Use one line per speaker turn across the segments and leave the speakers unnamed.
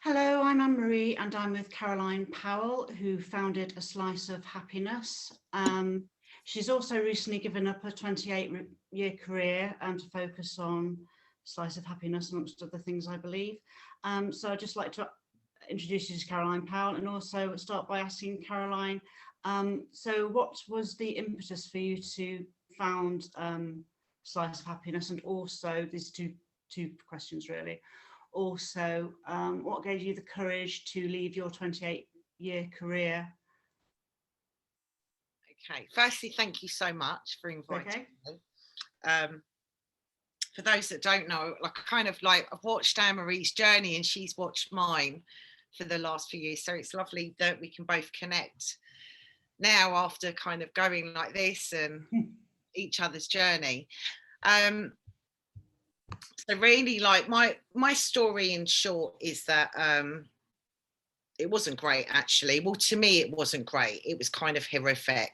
Hello, I'm Anne-Marie and I'm with Caroline Powell, who founded A Slice of Happiness. She's also recently given up a 28-year career to focus on Slice of Happiness, amongst other things, I believe. So I'd just like to introduce you to Caroline Powell and also start by asking Caroline, so what was the impetus for you to found Slice of Happiness, and also these two questions really. Also, what gave you the courage to leave your 28-year career?
Okay, firstly, thank you so much for inviting me. For those that don't know, I've watched Anne-Marie's journey and she's watched mine for the last few years. So it's lovely that we can both connect now after kind of going like this and each other's journey. So really, like my story in short is that it wasn't great, actually. Well, to me, it wasn't great. It was kind of horrific.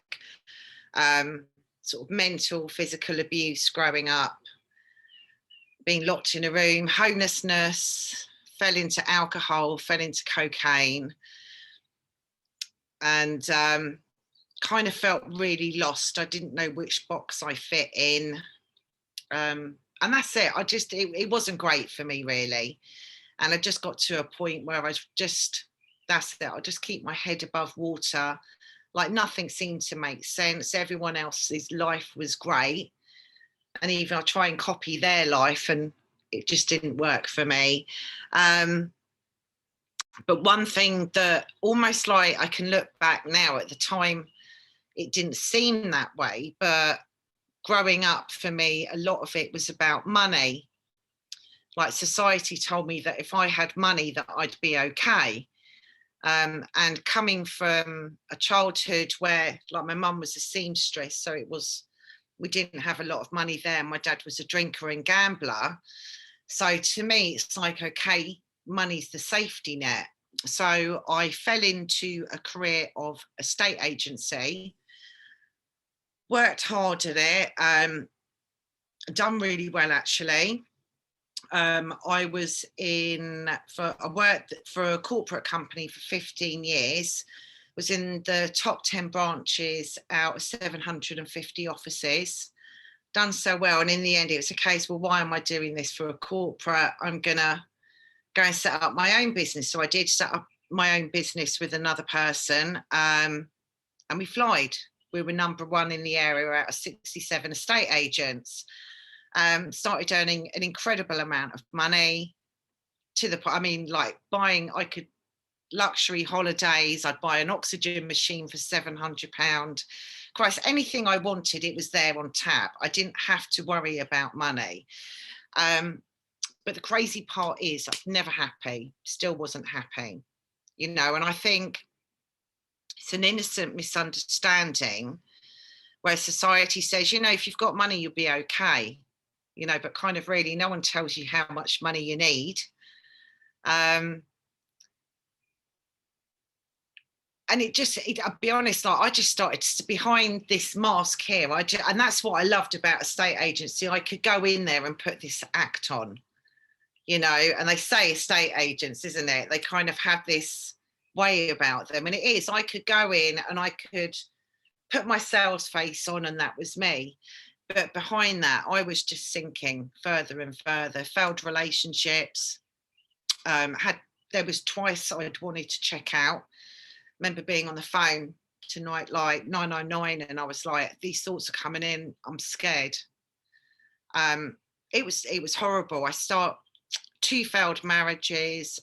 Sort of mental, physical abuse growing up, being locked in a room, homelessness, fell into alcohol, fell into cocaine, and kind of felt really lost. I didn't know which box I fit in. And that's it. It wasn't great for me, really. And I just got to a point where that's it. I just keep my head above water. Like nothing seemed to make sense. Everyone else's life was great. And even I try and copy their life and it just didn't work for me. But one thing that almost like I can look back now, at the time, it didn't seem that way, but growing up for me, a lot of it was about money. Like society told me that if I had money that I'd be okay. And coming from a childhood where like my mum was a seamstress, so we didn't have a lot of money there. My dad was a drinker and gambler. So to me, it's like, okay, money's the safety net. So I fell into a career of estate agency, worked hard at it, done really well, actually. I worked for a corporate company for 15 years, was in the top 10 branches out of 750 offices, done so well. And in the end, it was a case, well, why am I doing this for a corporate? I'm going to go and set up my own business. So I did set up my own business with another person, and we flied. We were number one in the area out of 67 estate agents. Started earning an incredible amount of money to the point, I mean, like luxury holidays. I'd buy an oxygen machine for £700. Christ, anything I wanted, it was there on tap. I didn't have to worry about money. But the crazy part is I was never happy, still wasn't happy, you know, and I think it's an innocent misunderstanding where society says, you know, if you've got money, you'll be okay, you know, but kind of really no one tells you how much money you need. And I'll be honest, like I just started behind this mask here. And that's what I loved about estate agency. I could go in there and put this act on, you know, and they say estate agents, isn't it? They kind of have this way about them. And it is, I could go in and I could put my sales face on and that was me. But behind that, I was just sinking further and further. Failed relationships. There was twice I'd wanted to check out. Remember being on the phone to like 999 and I was like, these thoughts are coming in. I'm scared. It was horrible. I start 2 failed marriages.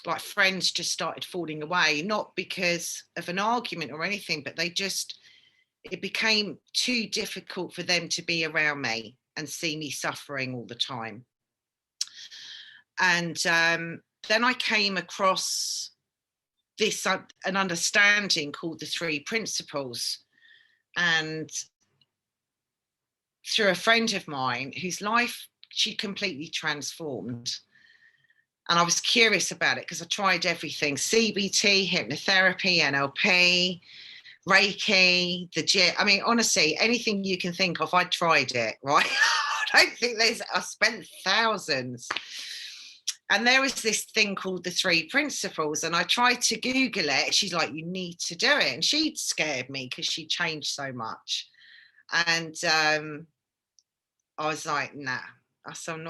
Like friends just started falling away, not because of an argument or anything, but it became too difficult for them to be around me and see me suffering all the time. And then I came across an understanding called the 3 principles. And through a friend of mine whose life she completely transformed. And I was curious about it because I tried everything: CBT, hypnotherapy, NLP, Reiki, the gym. I mean, honestly, anything you can think of, I tried it, right? don't think I spent thousands. And there was this thing called the 3 principles, and I tried to Google it. She's like, you need to do it. And she'd scared me because she changed so much. And I was like, nah, I'm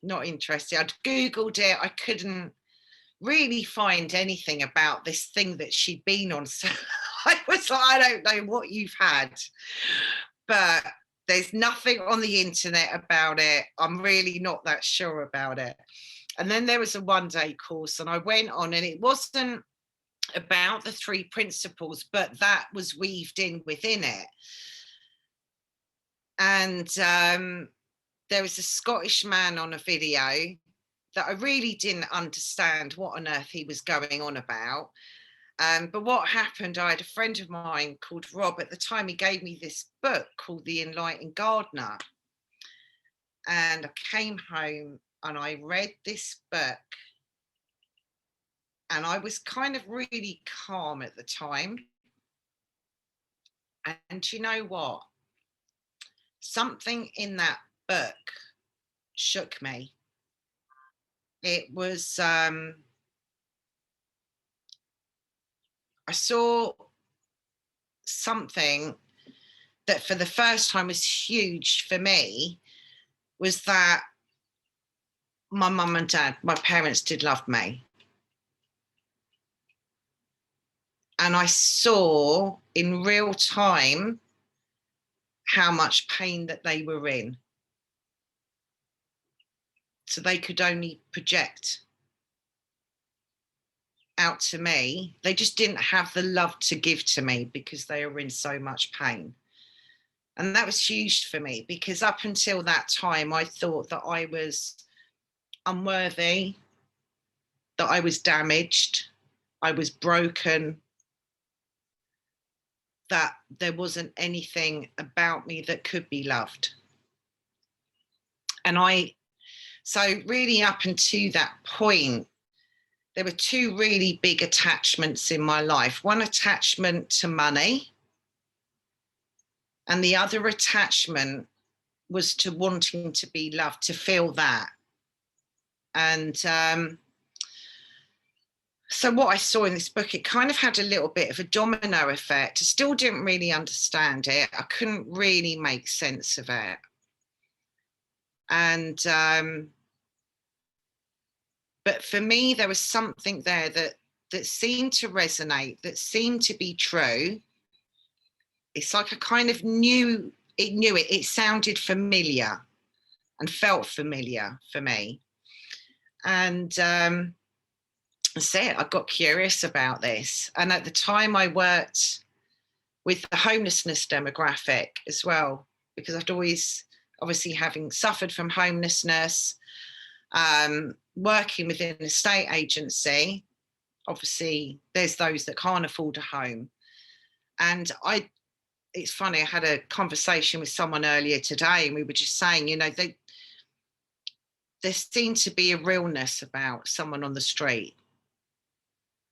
not interested. I'd Googled it. I couldn't really find anything about this thing that she'd been on. So I was like, I don't know what you've had, but there's nothing on the internet about it. I'm really not that sure about it. And then there was a 1-day course, and I went on, and it wasn't about the 3 principles, but that was weaved in within it. And there was a Scottish man on a video that I really didn't understand what on earth he was going on about. But what happened, I had a friend of mine called Rob. At the time, he gave me this book called The Enlightened Gardener. And I came home and I read this book. And I was kind of really calm at the time. And you know what? Something in that book shook me. It was, I saw something that for the first time was huge for me, was that my mum and dad, my parents did love me. And I saw in real time how much pain that they were in. So they could only project out to me. They just didn't have the love to give to me because they were in so much pain. And that was huge for me, because up until that time, I thought that I was unworthy, that I was damaged, I was broken, that there wasn't anything about me that could be loved. And so really up until that point, there were 2 really big attachments in my life. One attachment to money, and the other attachment was to wanting to be loved, to feel that. And so what I saw in this book, it kind of had a little bit of a domino effect. I still didn't really understand it. I couldn't really make sense of it. And but for me, there was something there that seemed to resonate, that seemed to be true. It's like I kind of knew it. It sounded familiar and felt familiar for me. And that's it. I got curious about this. And at the time, I worked with the homelessness demographic as well, because I'd always, obviously having suffered from homelessness, working within an estate agency, obviously there's those that can't afford a home. And it's funny, I had a conversation with someone earlier today, and we were just saying, you know, there seemed to be a realness about someone on the street.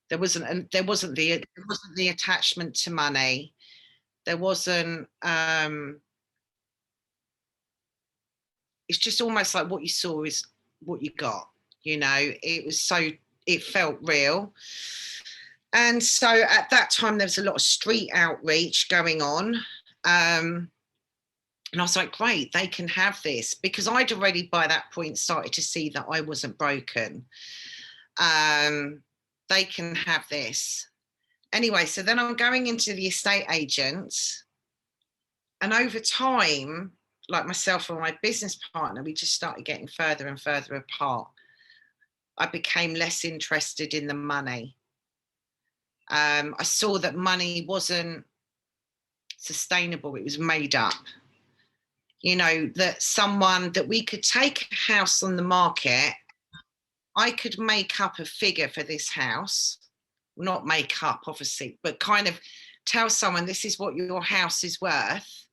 There wasn't the attachment to money. There wasn't, it's just almost like what you saw is what you got, you know. It felt real. And so at that time, there was a lot of street outreach going on. And I was like, great, they can have this, because I'd already by that point started to see that I wasn't broken. They can have this. Anyway, so then I'm going into the estate agents, and over time, like myself and my business partner, we just started getting further and further apart. I became less interested in the money. I saw that money wasn't sustainable, it was made up. You know, that we could take a house on the market, I could make up a figure for this house, not make up obviously, but kind of tell someone this is what your house is worth.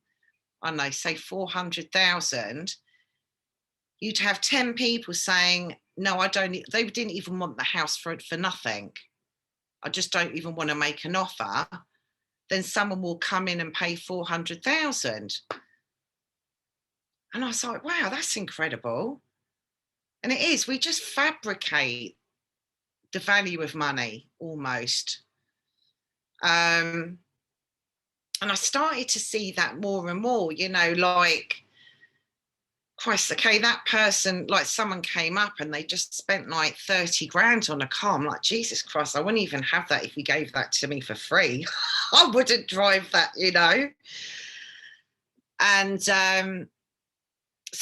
I don't know, say 400,000. You'd have 10 people saying, no, I don't, they didn't even want the house for nothing. I just don't even want to make an offer. Then someone will come in and pay 400,000. And I was like, wow, that's incredible. And it is, we just fabricate the value of money almost. And I started to see that more and more, you know, like, Christ, okay, that person, like someone came up and they just spent like 30 grand on a car. I'm like, Jesus Christ, I wouldn't even have that if you gave that to me for free. I wouldn't drive that, you know. And so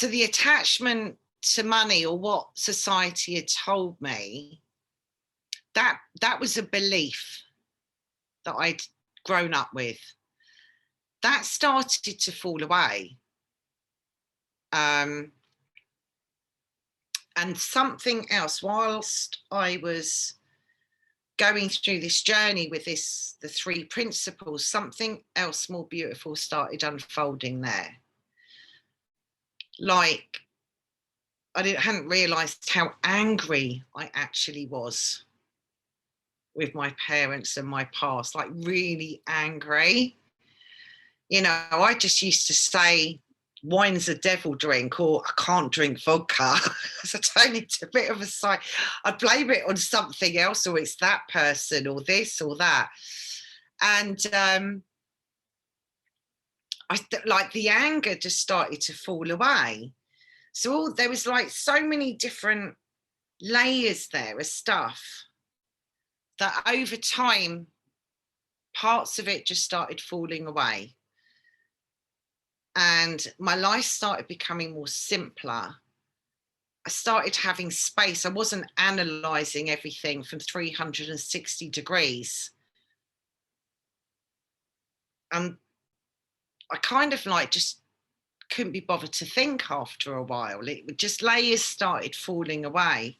the attachment to money, or what society had told me, that was a belief that I'd grown up with. That started to fall away. And something else, whilst I was going through this journey with the 3 principles, something else more beautiful started unfolding there. Like, hadn't realised how angry I actually was with my parents and my past, like really angry. You know, I just used to say, wine's a devil drink, or I can't drink vodka. So I turned into a bit of a side. I'd blame it on something else, or it's that person, or this or that. And like the anger just started to fall away. So there was like so many different layers there of stuff that over time, parts of it just started falling away. And my life started becoming more simpler. I started having space. I wasn't analysing everything from 360 degrees. And I kind of like just couldn't be bothered to think after a while. It just, layers started falling away.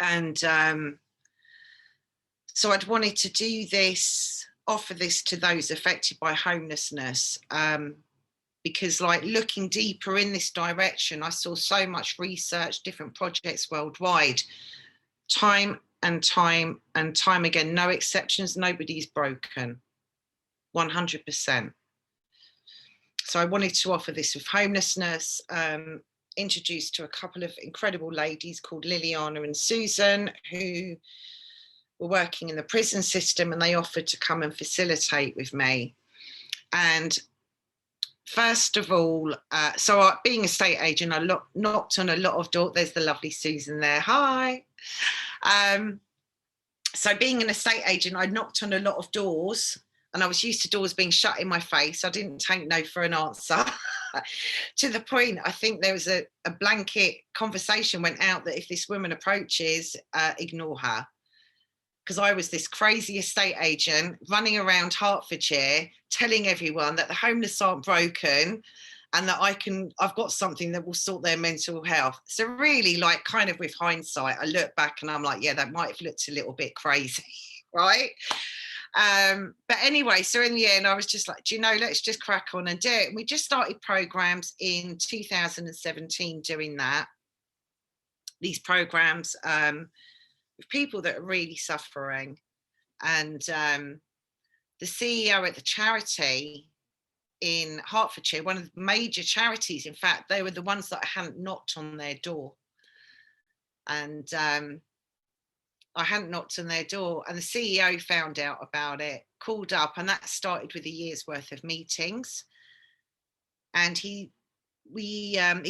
And so I'd wanted to do this, offer this to those affected by homelessness, because like looking deeper in this direction, I saw so much research, different projects worldwide, time and time and time again, no exceptions, nobody's broken, 100%. So I wanted to offer this with homelessness, introduced to a couple of incredible ladies called Liliana and Susan, who were working in the prison system, and they offered to come and facilitate with me. And first of all, so being a estate agent, I knocked on a lot of doors. There's the lovely Susan there. Hi. So being an estate agent, I knocked on a lot of doors, and I was used to doors being shut in my face. I didn't take no for an answer. To the point, I think there was a blanket conversation went out that if this woman approaches, ignore her. Because I was this crazy estate agent running around Hertfordshire telling everyone that the homeless aren't broken and that I've got something that will sort their mental health. So really, like, kind of with hindsight, I look back and I'm like, yeah, that might have looked a little bit crazy, right? But anyway, so in the end, I was just like, do you know, let's just crack on and do it. And we just started programs in 2017 doing that. These programs, with people that are really suffering. And the CEO at the charity in Hertfordshire, one of the major charities, in fact, they were the ones that I hadn't knocked on their door. And I hadn't knocked on their door, and the CEO found out about it, called up, and that started with a year's worth of meetings. And he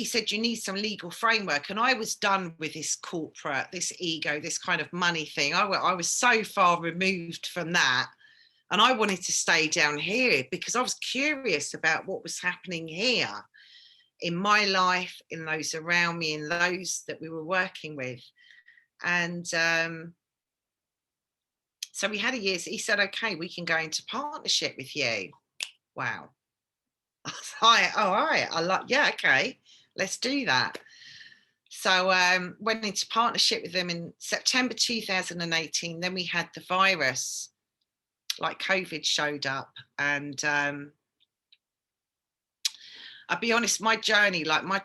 said, you need some legal framework. And I was done with this corporate, this ego, this kind of money thing. I was so far removed from that. And I wanted to stay down here because I was curious about what was happening here in my life, in those around me, in those that we were working with. And so we had a year. He said, okay, we can go into partnership with you. Wow. I was like, oh, all right, yeah, okay, let's do that. So went into partnership with them in September 2018. Then we had the virus, like COVID showed up. And I'll be honest, my journey, like my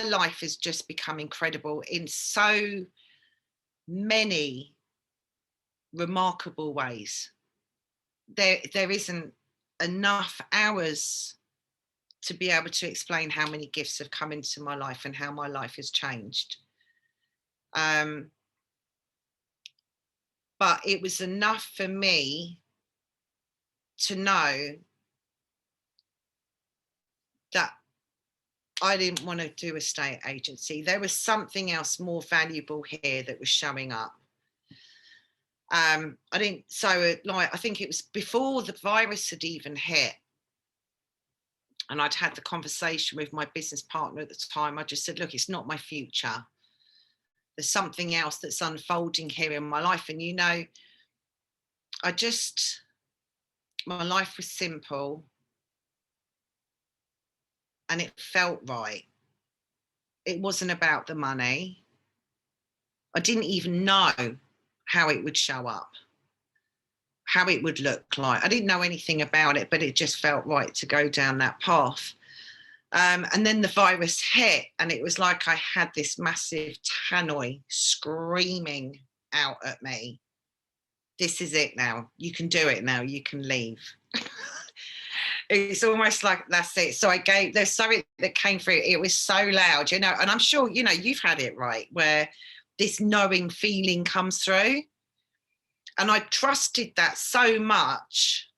life has just become incredible in so many remarkable ways. There isn't enough hours to be able to explain how many gifts have come into my life and how my life has changed. But it was enough for me to know that I didn't want to do a estate agency. There was something else more valuable here that was showing up. I think it was before the virus had even hit, and I'd had the conversation with my business partner at the time. I just said, look, it's not my future. There's something else that's unfolding here in my life. And, you know, my life was simple and it felt right. It wasn't about the money. I didn't even know how it would show up, how it would look like. I didn't know anything about it, but it just felt right to go down that path. And then the virus hit, and it was like I had this massive tannoy screaming out at me. This is it now. You can do it now. You can leave. It's almost like that's it. So there's something that came through. It was so loud, you know, and I'm sure, you know, you've had it, right, where this knowing feeling comes through. And I trusted that so much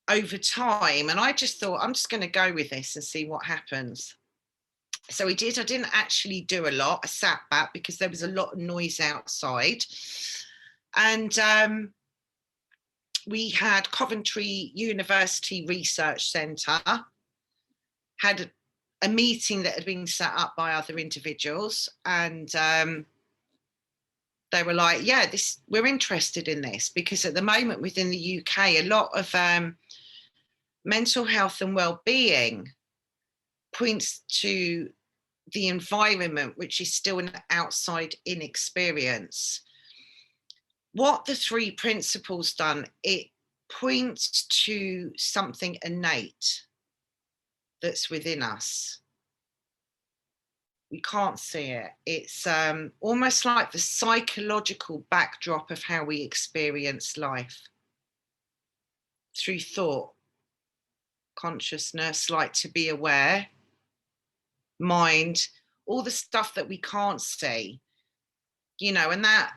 over time. And I just thought, I'm just going to go with this and see what happens. So we did. I didn't actually do a lot. I sat back because there was a lot of noise outside. And we had Coventry University Research Centre, had a meeting that had been set up by other individuals. And they were like, yeah, we're interested in this, because at the moment within the UK, a lot of mental health and well-being points to the environment, which is still an outside-in experience. What the 3 principles done, it points to something innate that's within us. We can't see it. It's almost like the psychological backdrop of how we experience life through thought, consciousness, like to be aware, mind, all the stuff that we can't see, you know. And that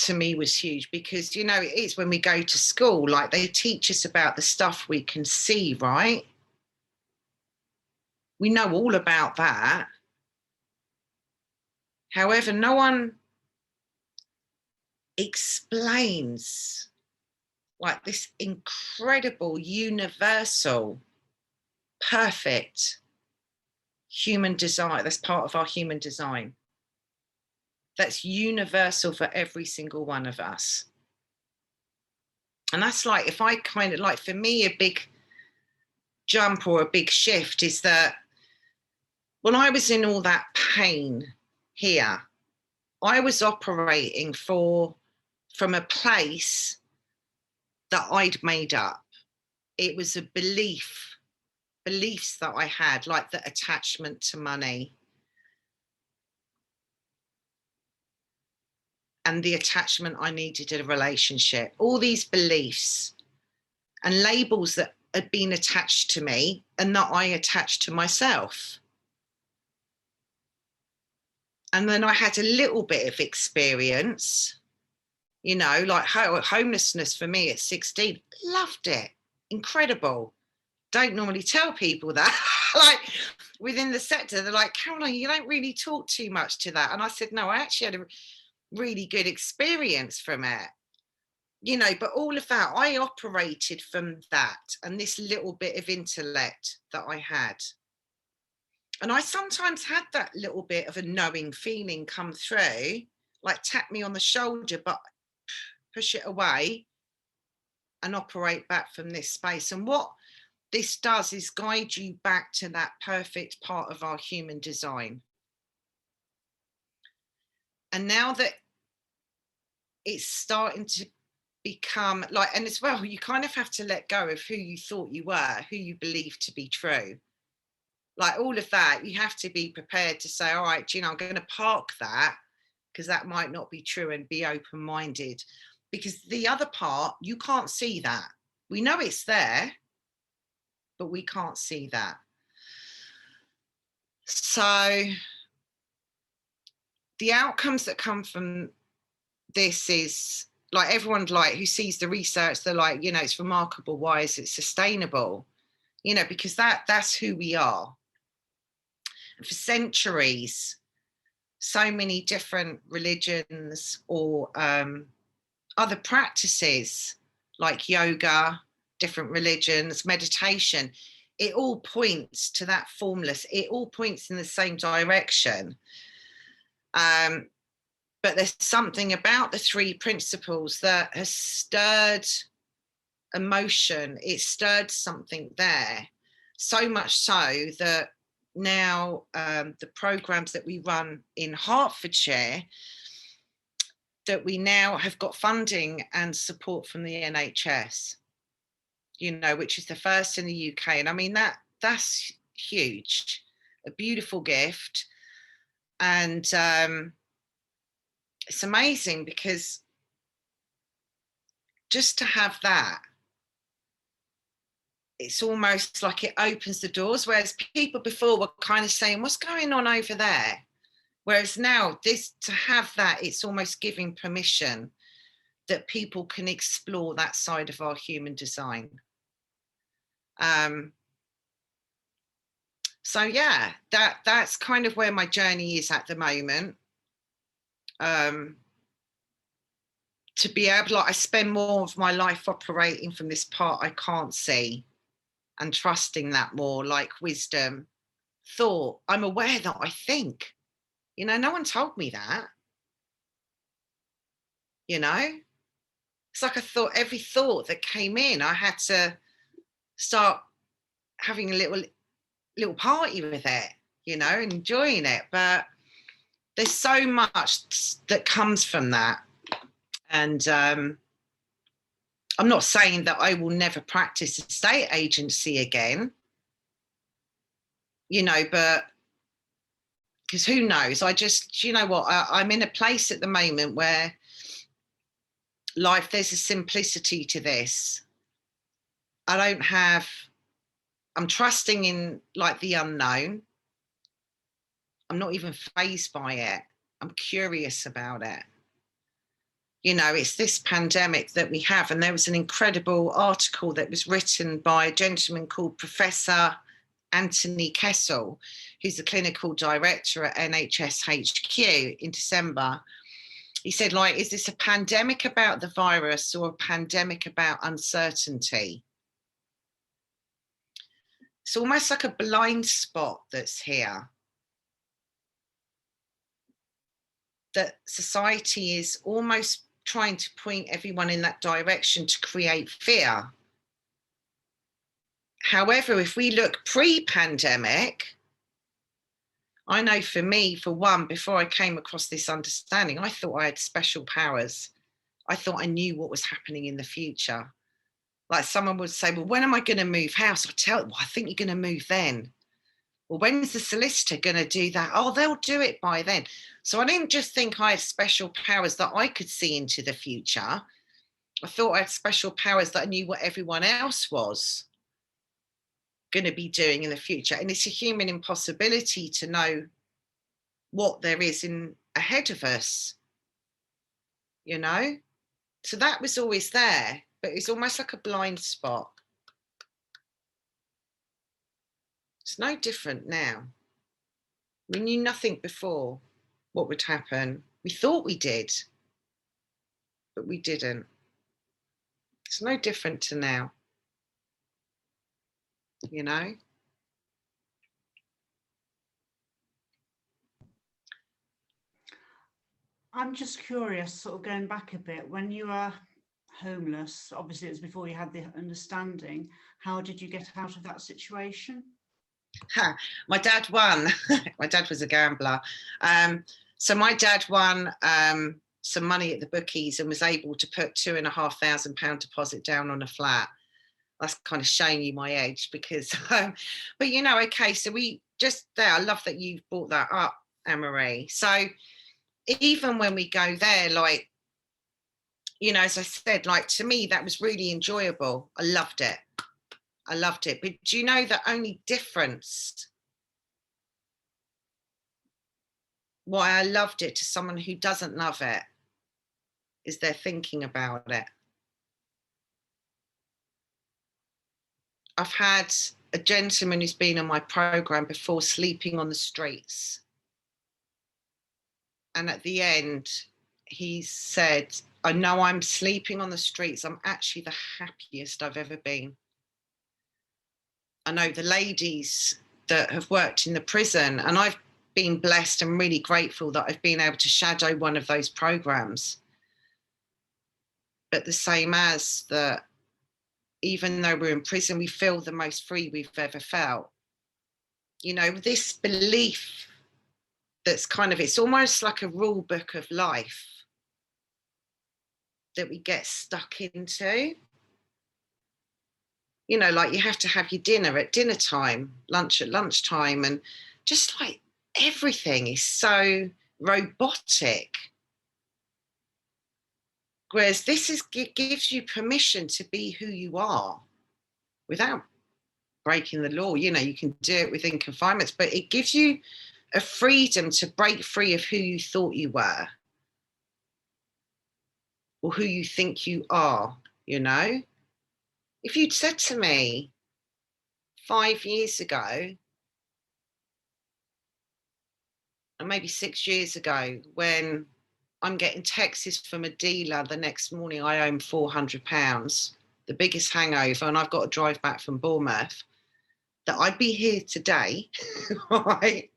to me was huge, because, you know, it's when we go to school, like they teach us about the stuff we can see, right? We know all about that. However, no one explains like this incredible, universal, perfect human design. That's part of our human design. That's universal for every single one of us. And that's like, if I kind of like, for me, a big jump or a big shift is that when I was in all that pain here, I was operating from a place that I'd made up. It was a beliefs that I had, like the attachment to money and the attachment I needed in a relationship. All these beliefs and labels that had been attached to me and that I attached to myself. And then I had a little bit of experience, you know, like homelessness for me at 16, loved it, incredible. Don't normally tell people that. Like within the sector, they're like, Caroline, you don't really talk too much to that. And I said, no, I actually had a really good experience from it, you know. But all of that, I operated from that and this little bit of intellect that I had. And I sometimes had that little bit of a knowing feeling come through, like tap me on the shoulder, but push it away and operate back from this space. And what this does is guide you back to that perfect part of our human design. And now that it's starting to become like, and as well, you kind of have to let go of who you thought you were, who you believed to be true. Like all of that, you have to be prepared to say, all right, you know, I'm going to park that because that might not be true, and be open-minded. Because the other part, you can't see that. We know it's there. but we can't see that. So the outcomes that come from this is like, everyone like who sees the research, they're like, you know, it's remarkable. Why is it sustainable? You know, because that's who we are. And for centuries, so many different religions or other practices like yoga, different religions, meditation, it all points to that formless, it all points in the same direction. But there's something about the three principles that has stirred emotion. It stirred something there, so much so that now the programs that we run in Hertfordshire, that we now have got funding and support from the NHS, you know, which is the first in the UK. And I mean, that's huge, a beautiful gift. And it's amazing because just to have that, it's almost like it opens the doors, whereas people before were kind of saying, what's going on over there? Whereas now, this, to have that, it's almost giving permission that people can explore that side of our human design. So yeah, that's kind of where my journey is at the moment. To be able, like, I spend more of my life operating from this part I can't see and trusting that more, like wisdom, thought. I'm aware that I think, you know, no one told me that, you know. It's like I thought every thought that came in, I had to start having a little party with it, you know, enjoying it. But there's so much that comes from that. And I'm not saying that I will never practice estate agency again, you know, but because who knows? I just, you know what, I'm in a place at the moment where life, there's a simplicity to this. I'm trusting in like the unknown. I'm not even fazed by it. I'm curious about it. You know, it's this pandemic that we have. And there was an incredible article that was written by a gentleman called Professor Anthony Kessel, who's the clinical director at NHS HQ, in December. He said, like, is this a pandemic about the virus or a pandemic about uncertainty? It's almost like a blind spot that's here. That society is almost trying to point everyone in that direction to create fear. However, if we look pre-pandemic, I know for me, for one, before I came across this understanding, I thought I had special powers. I thought I knew what was happening in the future. Like someone would say, well, when am I going to move house? I'd tell them, well, I think you're going to move then. Well, when's the solicitor going to do that? Oh, they'll do it by then. So I didn't just think I had special powers that I could see into the future. I thought I had special powers that I knew what everyone else was going to be doing in the future. And it's a human impossibility to know what there is in ahead of us, you know? So that was always there, but it's almost like a blind spot. It's no different now. We knew nothing before what would happen. We thought we did, but we didn't. It's no different to now, you know?
I'm just curious, sort of going back a bit, when you were homeless, obviously it was before you had the understanding, how did you get out of that situation?
My dad won. My dad was a gambler. So my dad won some money at the bookies and was able to put £2,500 deposit down on a flat. That's kind of showing you my age because, but you know, okay, so we just there, I love that you brought that up, Anne-Marie. So even when we go there, like, you know, as I said, like to me, that was really enjoyable. I loved it. I loved it. But do you know the only difference, why I loved it to someone who doesn't love it, is they're thinking about it. I've had a gentleman who's been on my program before sleeping on the streets. And at the end, he said, I know I'm sleeping on the streets. I'm actually the happiest I've ever been. I know the ladies that have worked in the prison, and I've been blessed and really grateful that I've been able to shadow one of those programs. But the same as that, even though we're in prison, we feel the most free we've ever felt. You know, this belief that's kind of, it's almost like a rule book of life that we get stuck into. You know, like you have to have your dinner at dinner time, lunch at lunchtime, and just like everything is so robotic. Whereas this gives you permission to be who you are without breaking the law. You know, you can do it within confinements, but it gives you a freedom to break free of who you thought you were or who you think you are, you know. If you'd said to me 5 years ago, and maybe 6 years ago, when I'm getting texts from a dealer the next morning, I owe him £400, the biggest hangover, and I've got to drive back from Bournemouth, that I'd be here today, right,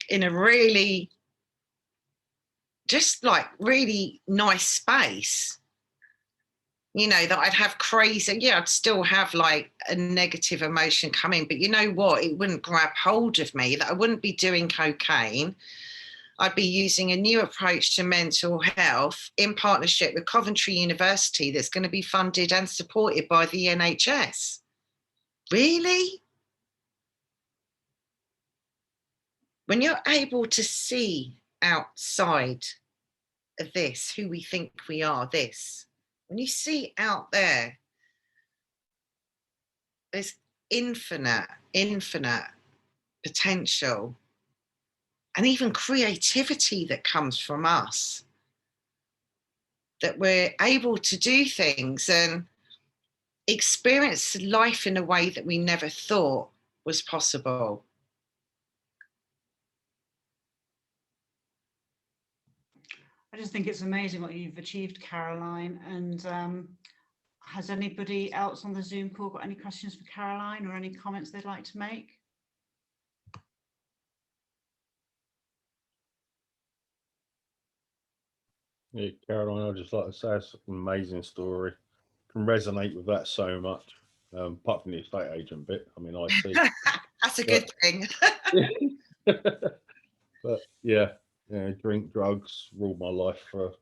in a really, just like really nice space. You know, that I'd have crazy, yeah, I'd still have like a negative emotion coming, but you know what? It wouldn't grab hold of me, that I wouldn't be doing cocaine. I'd be using a new approach to mental health in partnership with Coventry University that's going to be funded and supported by the NHS. Really? When you're able to see outside of this, who we think we are, this, when you see out there, there's infinite potential and even creativity that comes from us, that we're able to do things and experience life in a way that we never thought was possible.
I just think it's amazing what you've achieved, Caroline. And has anybody else on the Zoom call got any questions for Caroline or any comments they'd like to make?
Yeah, Caroline, I'd just like to say it's an amazing story. Can resonate with that so much. Apart from the estate agent bit, I mean, IT.
That's a good thing.
But yeah, drink, drugs ruled my life for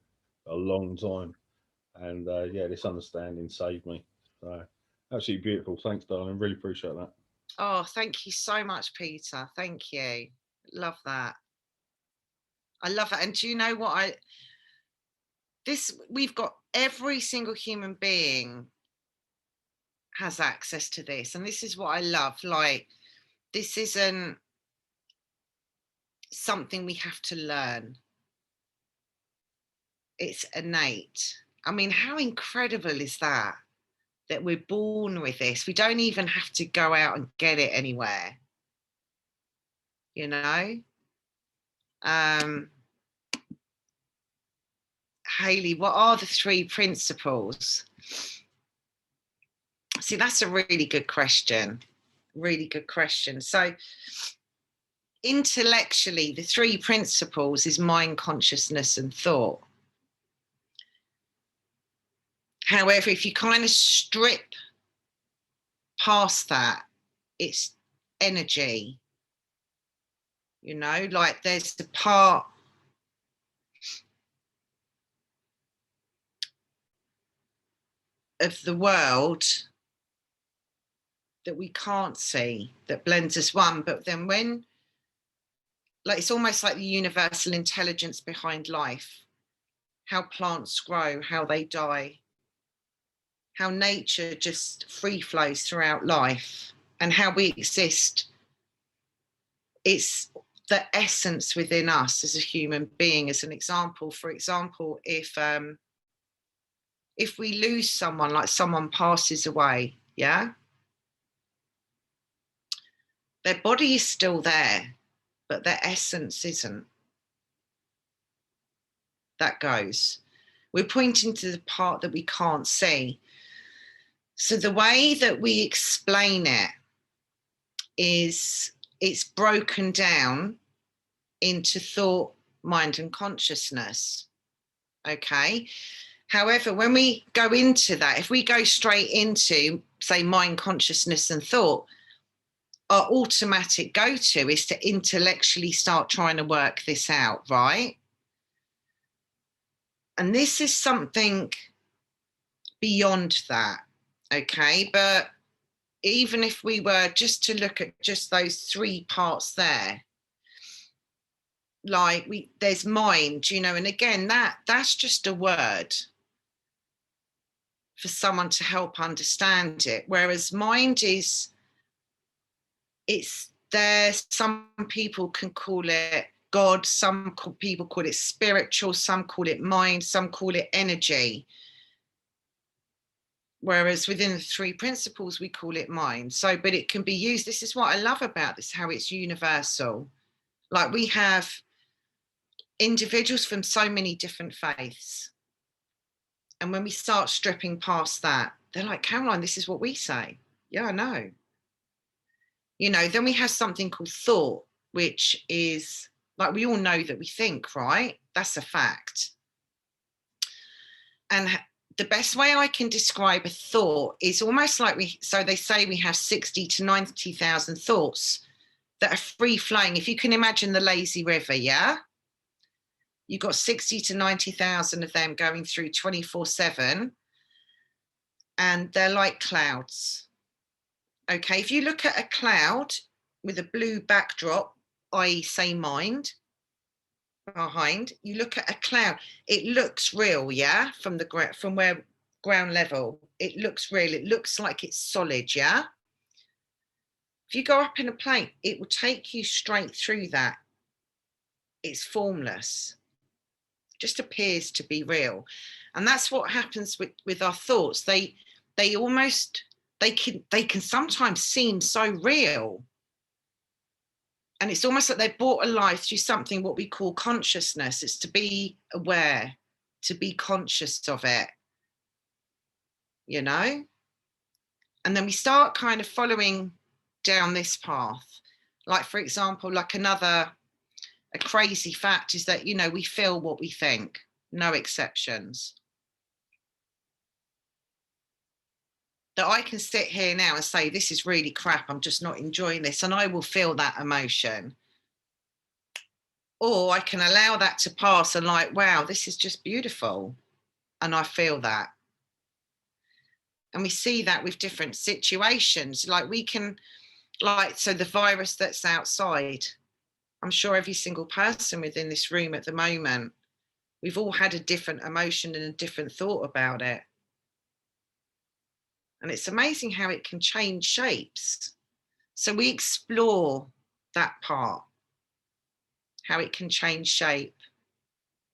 a long time, and yeah, this understanding saved me. So absolutely beautiful. Thanks, darling. Really appreciate that.
Oh, thank you so much, Peter. Thank you. Love that. I love it. And do you know what? We've got every single human being has access to this. And this is what I love. Like, this isn't something we have to learn. It's innate. I mean, how incredible is that? That we're born with this. We don't even have to go out and get it anywhere. You know? Hayley, what are the 3 principles? See, that's a really good question. Really good question. So intellectually, the 3 principles is mind, consciousness, and thought. However, if you kind of strip past that, it's energy. You know, like there's the part of the world that we can't see that blends as one. But then when, like, it's almost like the universal intelligence behind life, how plants grow, how they die, how nature just free flows throughout life and how we exist. It's the essence within us as a human being. As an example, for example, if we lose someone, like someone passes away, yeah, their body is still there, but their essence isn't. That goes. We're pointing to the part that we can't see. So the way that we explain it is it's broken down into thought, mind, and consciousness. Okay. However, when we go into that, if we go straight into, say, mind, consciousness, and thought, our automatic go-to is to intellectually start trying to work this out, right? And this is something beyond that, okay? But even if we were just to look at just those three parts there, like there's mind, you know, and again, that's just a word for someone to help understand it. Whereas mind is, it's there. Some people can call it God, some people call it spiritual, some call it mind, some call it energy. Whereas within the three principles, we call it mind. So, but it can be used. This is what I love about this, how it's universal. Like we have individuals from so many different faiths. And when we start stripping past that, they're like, Caroline, this is what we say. Yeah, I know. You know, then we have something called thought, which is like, we all know that we think, right? That's a fact. And the best way I can describe a thought is almost like so they say we have 60 to 90,000 thoughts that are free flowing. If you can imagine the lazy river, yeah? You've got 60 to 90,000 of them going through 24/7, and they're like clouds. Okay, if you look at a cloud with a blue backdrop, i.e. say mind, behind, you look at a cloud, it looks real, yeah, from where ground level, it looks real, it looks like it's solid, yeah. If you go up in a plane, it will take you straight through that. It's formless, just appears to be real. And that's what happens with our thoughts. They can sometimes seem so real. And it's almost like they're brought alive through something what we call consciousness. It's to be aware, to be conscious of it, you know? And then we start kind of following down this path. Like, for example, like a crazy fact is that, you know, we feel what we think, no exceptions. That I can sit here now and say, this is really crap, I'm just not enjoying this, and I will feel that emotion. Or I can allow that to pass and like, wow, this is just beautiful. And I feel that. And we see that with different situations. Like we can, like, so the virus that's outside, I'm sure every single person within this room at the moment, we've all had a different emotion and a different thought about it. And it's amazing how it can change shapes. So we explore that part, how it can change shape,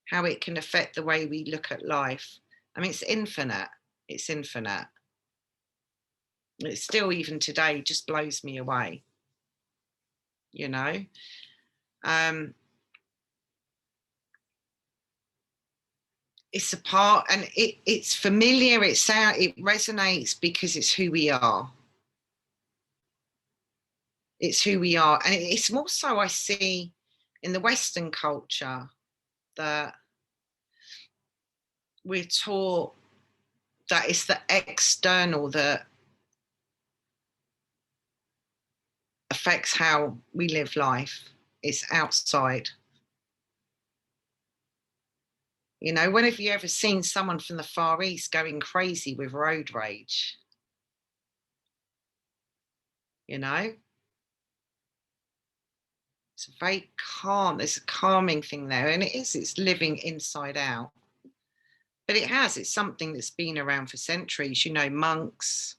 how it can affect the way we look at life. I mean, it's infinite. It's infinite. It still, even today, just blows me away, you know. It's a part, and it's familiar, it resonates because it's who we are. It's who we are. And it's more so I see in the Western culture that we're taught that it's the external that affects how we live life. It's outside. You know, when have you ever seen someone from the Far East going crazy with road rage? You know? It's very calm. There's a calming thing there. And it's living inside out. But it's something that's been around for centuries. You know, monks,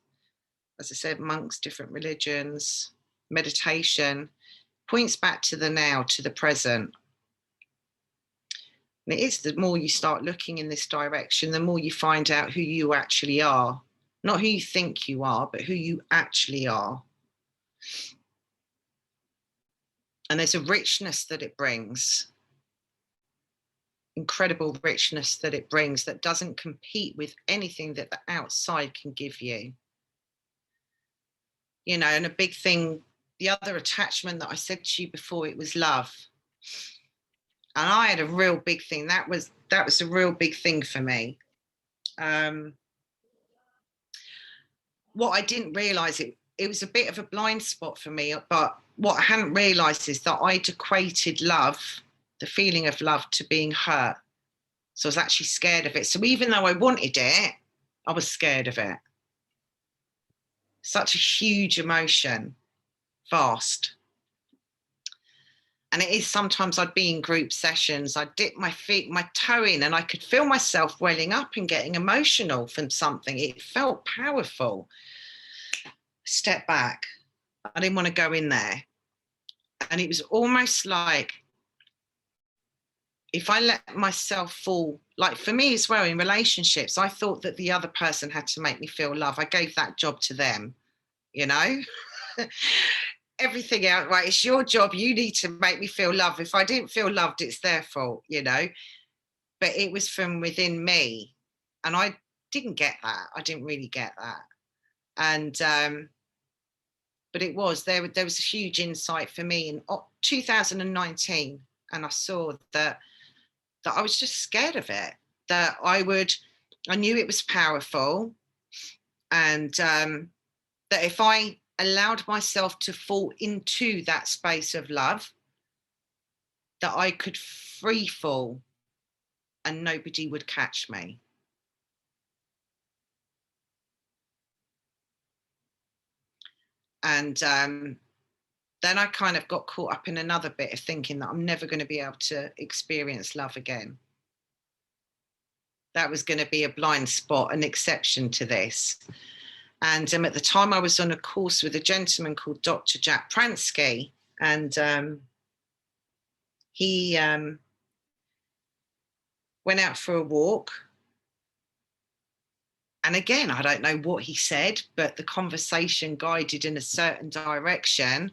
as I said, monks, different religions, meditation, points back to the now, to the present. And it is, the more you start looking in this direction, the more you find out who you actually are. Not who you think you are, but who you actually are. And there's a richness that it brings, incredible richness that it brings, that doesn't compete with anything that the outside can give you. You know, and a big thing, the other attachment that I said to you before, it was love. And I had a real big thing. That was a real big thing for me. What I didn't realise, it was a bit of a blind spot for me, but what I hadn't realised is that I'd equated love, the feeling of love, to being hurt. So I was actually scared of it. So even though I wanted it, I was scared of it. Such a huge emotion, vast. And it is, sometimes I'd be in group sessions, I'd dip my toe in, and I could feel myself welling up and getting emotional from something. It felt powerful. Step back. I didn't want to go in there. And it was almost like, if I let myself fall, like for me as well in relationships, I thought that the other person had to make me feel love. I gave that job to them, you know. Everything out, right? It's your job. You need to make me feel loved. If I didn't feel loved, it's their fault, you know. But it was from within me, and I didn't get that. I didn't really get that. And but it was there was a huge insight for me in 2019, and I saw that I was just scared of it. That I knew it was powerful, and that if I allowed myself to fall into that space of love, that I could free fall and nobody would catch me. And then I kind of got caught up in another bit of thinking that I'm never going to be able to experience love again. That was going to be a blind spot, an exception to this. And at the time I was on a course with a gentleman called Dr. Jack Pransky, and he went out for a walk. And again, I don't know what he said, but the conversation guided in a certain direction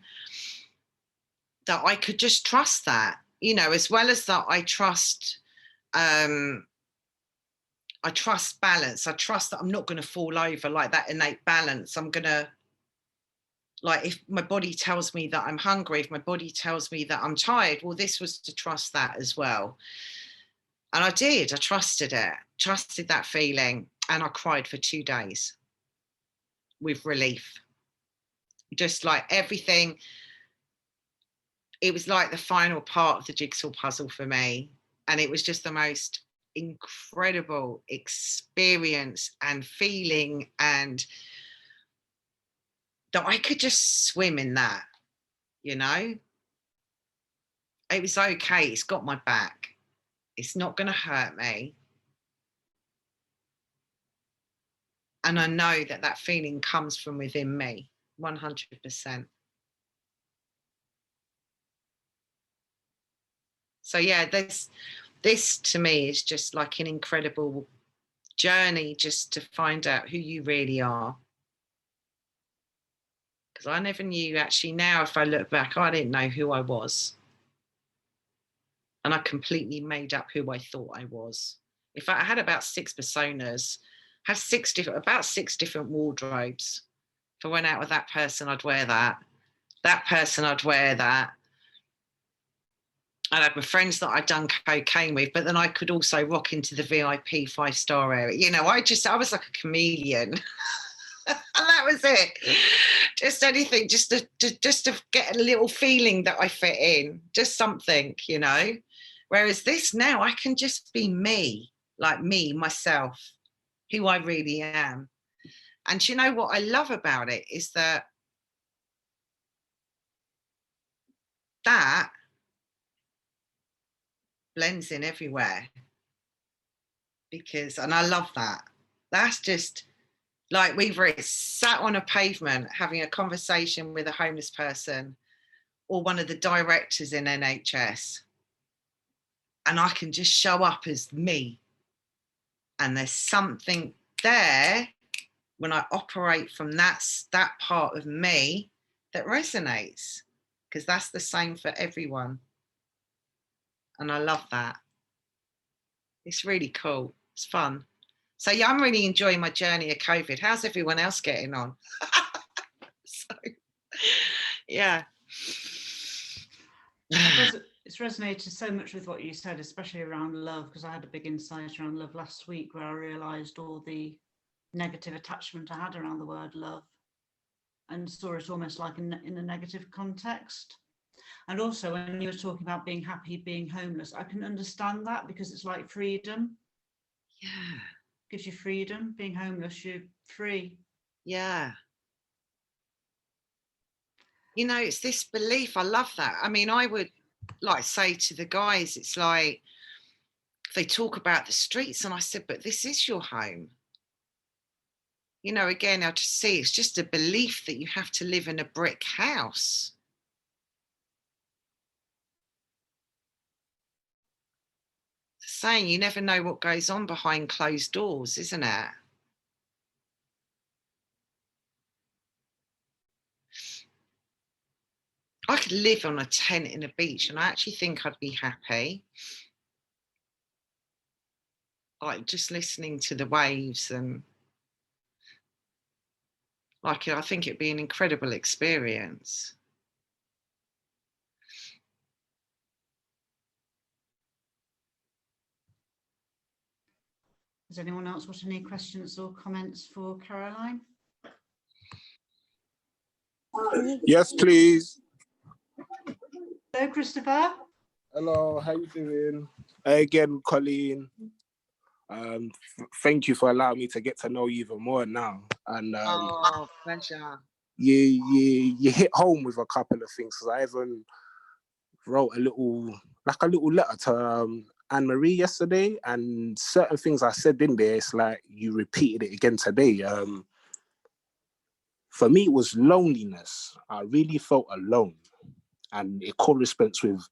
that I could just trust that, you know, as well as that I trust balance. I trust that I'm not going to fall over, like that innate balance. I'm going to, like, if my body tells me that I'm hungry, if my body tells me that I'm tired, well, this was to trust that as well. And I did. I trusted it, trusted that feeling. And I cried for 2 days with relief. Just like everything, it was like the final part of the jigsaw puzzle for me. And it was just the most incredible experience and feeling, and that I could just swim in that, you know. It was okay. It's got my back. It's not going to hurt me. And I know that that feeling comes from within me, 100%. So yeah, this to me is just like an incredible journey, just to find out who you really are. Because I never knew, actually. Now if I look back, I didn't know who I was. And I completely made up who I thought I was. In fact, I had about 6 personas, have about six different wardrobes. If I went out with that person, I'd wear that. That person, I'd wear that. I had my friends that I'd done cocaine with, but then I could also rock into the VIP 5-star area. You know, I was like a chameleon. And that was it. Just anything, just to get a little feeling that I fit in, just something, you know. Whereas this now, I can just be me, like me, myself, who I really am. And you know what I love about it is that blends in everywhere. because, and I love that. That's just like we've sat on a pavement having a conversation with a homeless person or one of the directors in NHS, and I can just show up as me. And there's something there when I operate from that part of me that resonates, because that's the same for everyone. And I love that. It's really cool. It's fun. So yeah, I'm really enjoying my journey of COVID. How's everyone else getting on? So, yeah.
It's resonated so much with what you said, especially around love, because I had a big insight around love last week where I realised all the negative attachment I had around the word love and saw it almost like in a negative context. And also when you were talking about being happy, being homeless, I can understand that because it's like freedom.
Yeah.
Gives you freedom. Being homeless, you're free.
Yeah. You know, it's this belief. I love that. I mean, I would like say to the guys, it's like they talk about the streets and I said, but this is your home. You know, again, I just see it's just a belief that you have to live in a brick house. Saying you never know what goes on behind closed doors, isn't it? I could live on a tent in a beach and I actually think I'd be happy. Like just listening to the waves and like I think it'd be an incredible experience.
Does anyone else want any questions or comments for Caroline?
Yes, please.
Hello, Christopher.
Hello, how you doing? Again, Colleen. Thank you for allowing me to get to know you even more now. And
oh, pleasure.
You hit home with a couple of things. Because I even wrote a little letter to Anne-Marie yesterday, and certain things I said in there, it's like you repeated it again today. For me, it was loneliness. I really felt alone, and it corresponds with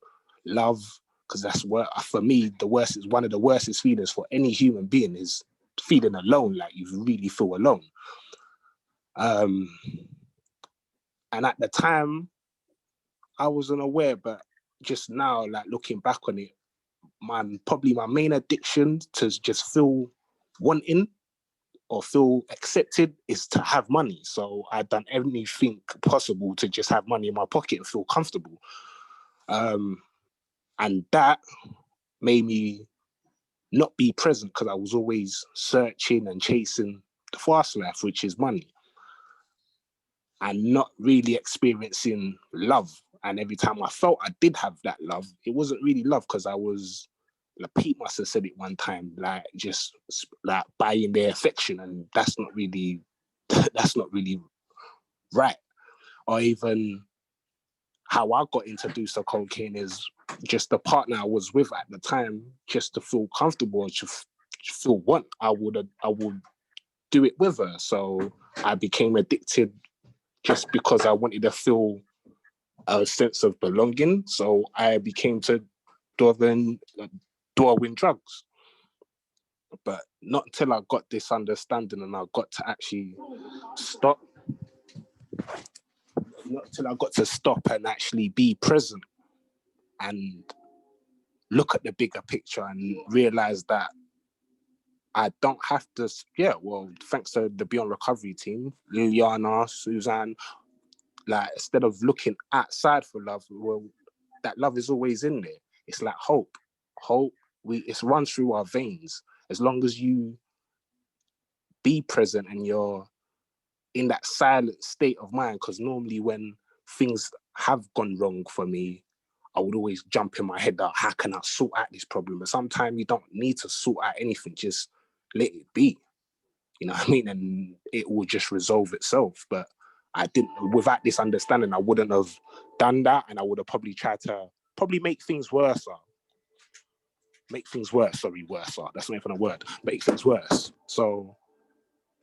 love, because that's what, for me, one of the worst feelings for any human being is feeling alone, like you really feel alone. And at the time, I wasn't aware, but just now, like looking back on it, probably my main addiction to just feel wanting or feel accepted is to have money. So I've done everything possible to just have money in my pocket and feel comfortable. And that made me not be present, because I was always searching and chasing the fast life, which is money, and not really experiencing love. And every time I felt I did have that love, it wasn't really love, because I was, like Pete must have said it one time, like just like buying their affection, and that's not really right. Or even how I got introduced to cocaine is just the partner I was with at the time, just to feel comfortable and to feel want. I would do it with her. So I became addicted just because I wanted to feel a sense of belonging. So I became to dwell in drugs. But not until I got this understanding and I got to actually stop. Not until I got to stop and actually be present and look at the bigger picture and realize that I don't have to, thanks to the Beyond Recovery team, Liliana, Suzanne, like instead of looking outside for love, well, that love is always in there. It's like hope. It runs through our veins. As long as you be present and you're in that silent state of mind, because normally when things have gone wrong for me, I would always jump in my head out, how can I sort out this problem? But sometimes you don't need to sort out anything, just let it be. You know what I mean? And it will just resolve itself. But I didn't, without this understanding, I wouldn't have done that, and I would have probably tried to make things worse. make things worse. Sorry, worse. That's not even a word. Make things worse. So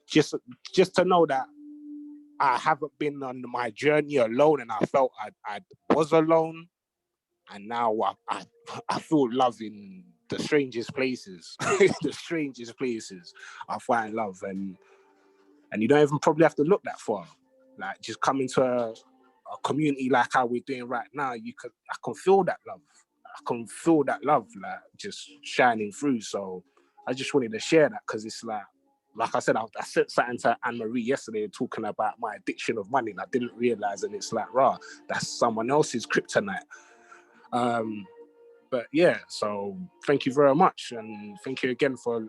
just to know that I haven't been on my journey alone, and I felt I was alone, and now I feel love in the strangest places. The strangest places I find love, and you don't even probably have to look that far. Like, just come into a community like how we're doing right now, I can feel that love. I can feel that love, like, just shining through. So I just wanted to share that, because it's like I said, I said something to Anne-Marie yesterday talking about my addiction of money, and I didn't realize, and it's like, rah, that's someone else's kryptonite. But yeah, so thank you very much, and thank you again for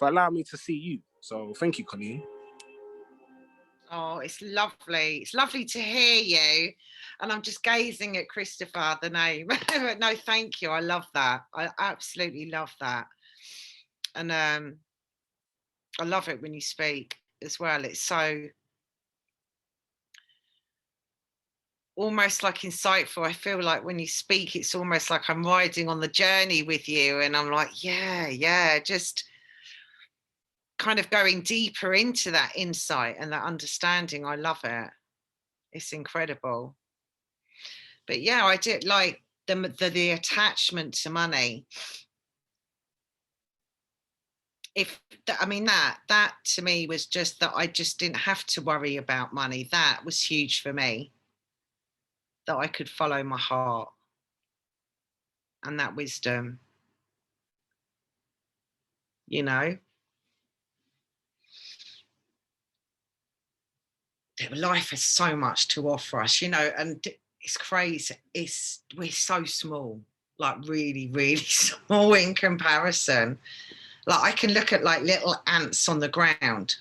allowing me to see you. So thank you, Colleen.
Oh, it's lovely. It's lovely to hear you. And I'm just gazing at Christopher, the name. No, thank you. I love that. I absolutely love that. And I love it when you speak as well. It's so almost like insightful. I feel like when you speak, it's almost like I'm riding on the journey with you. And I'm like, yeah, just kind of going deeper into that insight and that understanding. I love it. It's incredible. But yeah, I did like the attachment to money. That to me was just that I just didn't have to worry about money. That was huge for me, that I could follow my heart and that wisdom, you know. Life has so much to offer us, you know, and it's crazy. We're so small, like really, really small in comparison. Like, I can look at like little ants on the ground.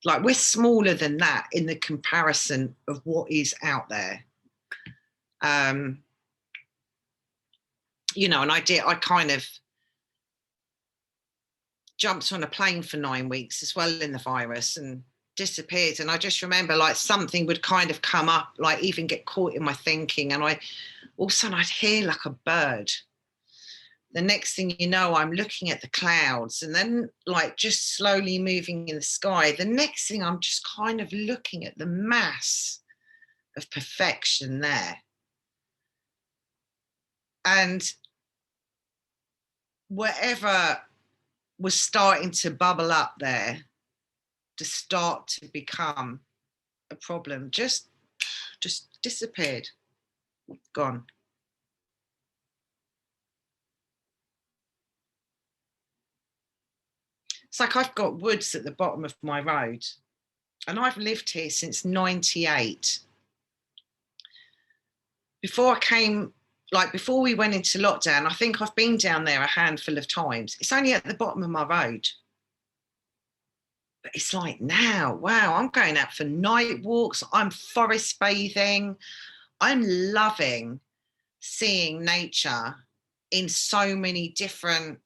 Like, we're smaller than that in the comparison of what is out there. You know, and I kind of jumped on a plane for 9 weeks as well in the virus and disappeared. And I just remember, like, something would kind of come up, like even get caught in my thinking. And all of a sudden I'd hear like a bird. The next thing you know, I'm looking at the clouds, and then like just slowly moving in the sky. The next thing, I'm just kind of looking at the mass of perfection there. And whatever was starting to bubble up there to start to become a problem just disappeared, gone. It's like I've got woods at the bottom of my road, and I've lived here since 98. Before we went into lockdown, I think I've been down there a handful of times. It's only at the bottom of my road. But it's like now, wow, I'm going out for night walks. I'm forest bathing. I'm loving seeing nature in so many different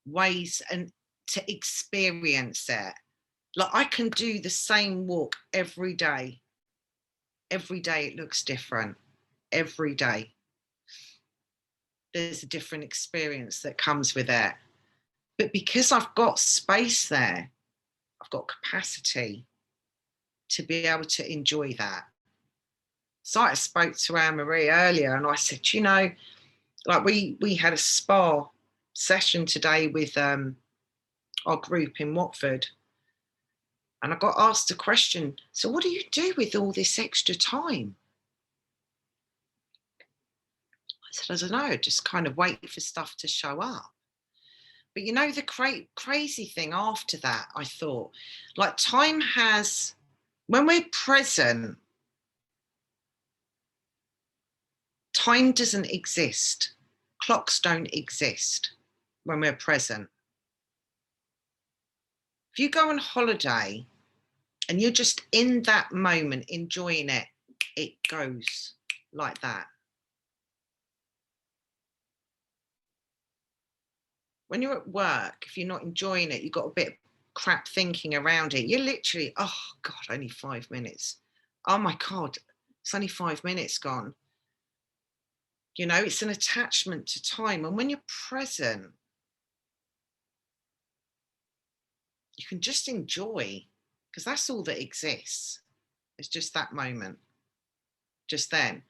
ways and to experience it. Like, I can do the same walk every day. Every day it looks different. Every day there's a different experience that comes with it. But because I've got space there, I've got capacity to be able to enjoy that. So I spoke to Anne-Marie earlier, and I said, you know, like we had a spa session today with our group in Watford. And I got asked a question, so what do you do with all this extra time? I said, I don't know, just kind of wait for stuff to show up. But you know, the crazy thing after that, I thought, like, time has, when we're present, time doesn't exist. Clocks don't exist when we're present. If you go on holiday and you're just in that moment enjoying it, it goes like that. When you're at work, if you're not enjoying it, you've got a bit of crap thinking around it. You're literally, oh God, only 5 minutes. Oh my God, it's only 5 minutes gone. You know, it's an attachment to time. And when you're present, you can just enjoy, because that's all that exists. It's just that moment, just then.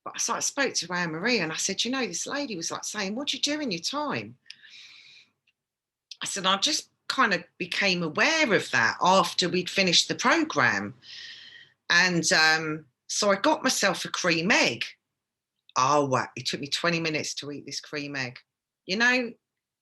But so I spoke to Anne-Marie and I said, you know, this lady was like saying, what do you do in your time? I said, I just kind of became aware of that after we'd finished the programme. And so I got myself a cream egg. Oh, wow. It took me 20 minutes to eat this cream egg. You know,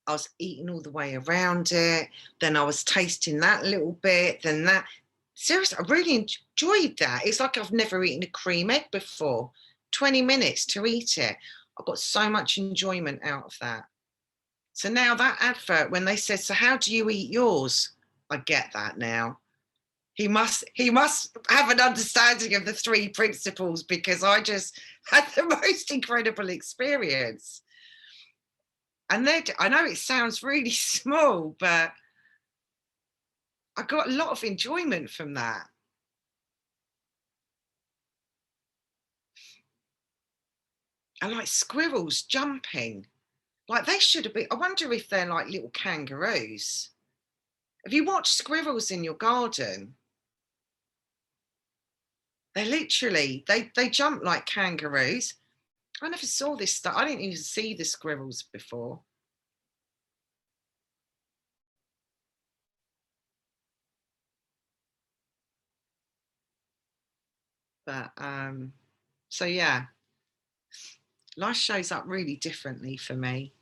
I was eating all the way around it. Then I was tasting that little bit, then that. Seriously, I really enjoyed that. It's like I've never eaten a cream egg before. 20 minutes to eat it. I got so much enjoyment out of that. So now that advert, when they said, so how do you eat yours? I get that now. He must have an understanding of the 3 principles, because I just had the most incredible experience. And I know it sounds really small, but I got a lot of enjoyment from that. I like squirrels jumping. Like they should have been, I wonder if they're like little kangaroos. Have you watched squirrels in your garden? They literally, they jump like kangaroos. I never saw this stuff. I didn't even see the squirrels before. But so yeah, life shows up really differently for me.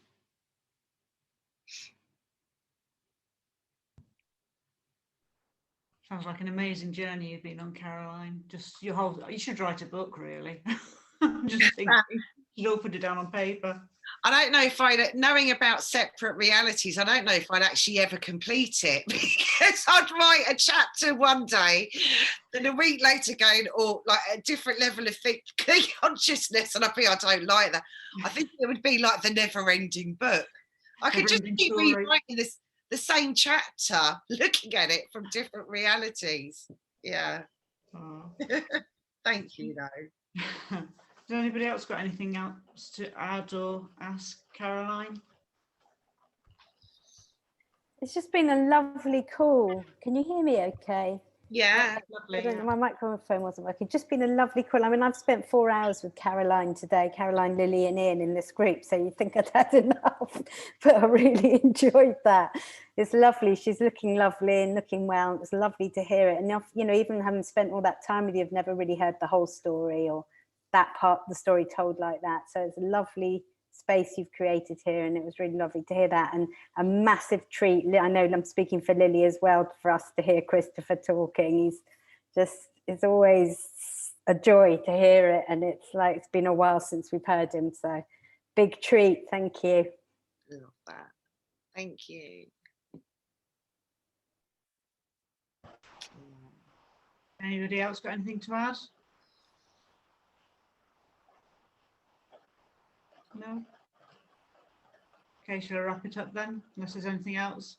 Sounds like an amazing journey you've been on, Caroline. Just your whole, you should write a book, really. I'm just thinking, you should all put it down on paper.
I don't know if knowing about separate realities, I don't know if I'd actually ever complete it, because I'd write a chapter one day, then a week later going, or like a different level of consciousness, and I think I don't like that. I think it would be like the never-ending book. I could just keep rewriting the same chapter, looking at it from different realities. Yeah. Oh. Thank you, though.
Has anybody else got anything else to add or ask Caroline?
It's just been a lovely call. Can you hear me okay?
Yeah,
lovely.
I don't know, my microphone wasn't working. Just been a lovely call. I mean, I've spent 4 hours with Caroline today, Caroline, Lily and Ian in this group, so you'd think I'd had enough, but I really enjoyed that. It's lovely. She's looking lovely and looking well. It was lovely to hear it. And, you know, even having spent all that time with you, I've never really heard the whole story or that part of the story told like that. So it's a lovely space you've created here, and it was really lovely to hear that, and a massive treat. I know I'm speaking for Lily as well, for us to hear Christopher talking. He's just, it's always a joy to hear it, and it's like it's been a while since we've heard him, so big treat. Thank you.
Love that. Thank you.
Anybody else got anything to add? No? Okay, shall I wrap it up then, unless there's anything else?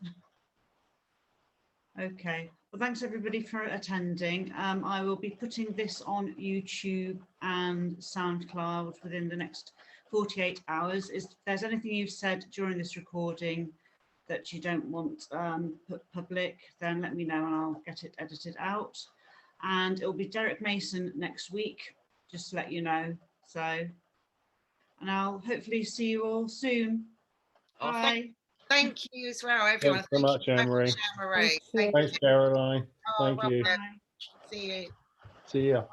Okay, well, thanks everybody for attending. I will be putting this on YouTube and SoundCloud within the next 48 hours. If there's anything you've said during this recording that you don't want put public, then let me know and I'll get it edited out. And it'll be Derek Mason next week, just to let you know. So, and I'll hopefully see you all soon.
Oh,
bye.
Thank you as well, everyone.
Thanks so much, Anne-Marie.
Anne-Marie.
Thanks, Caroline.
Oh,
Thank you.
See you.
See ya.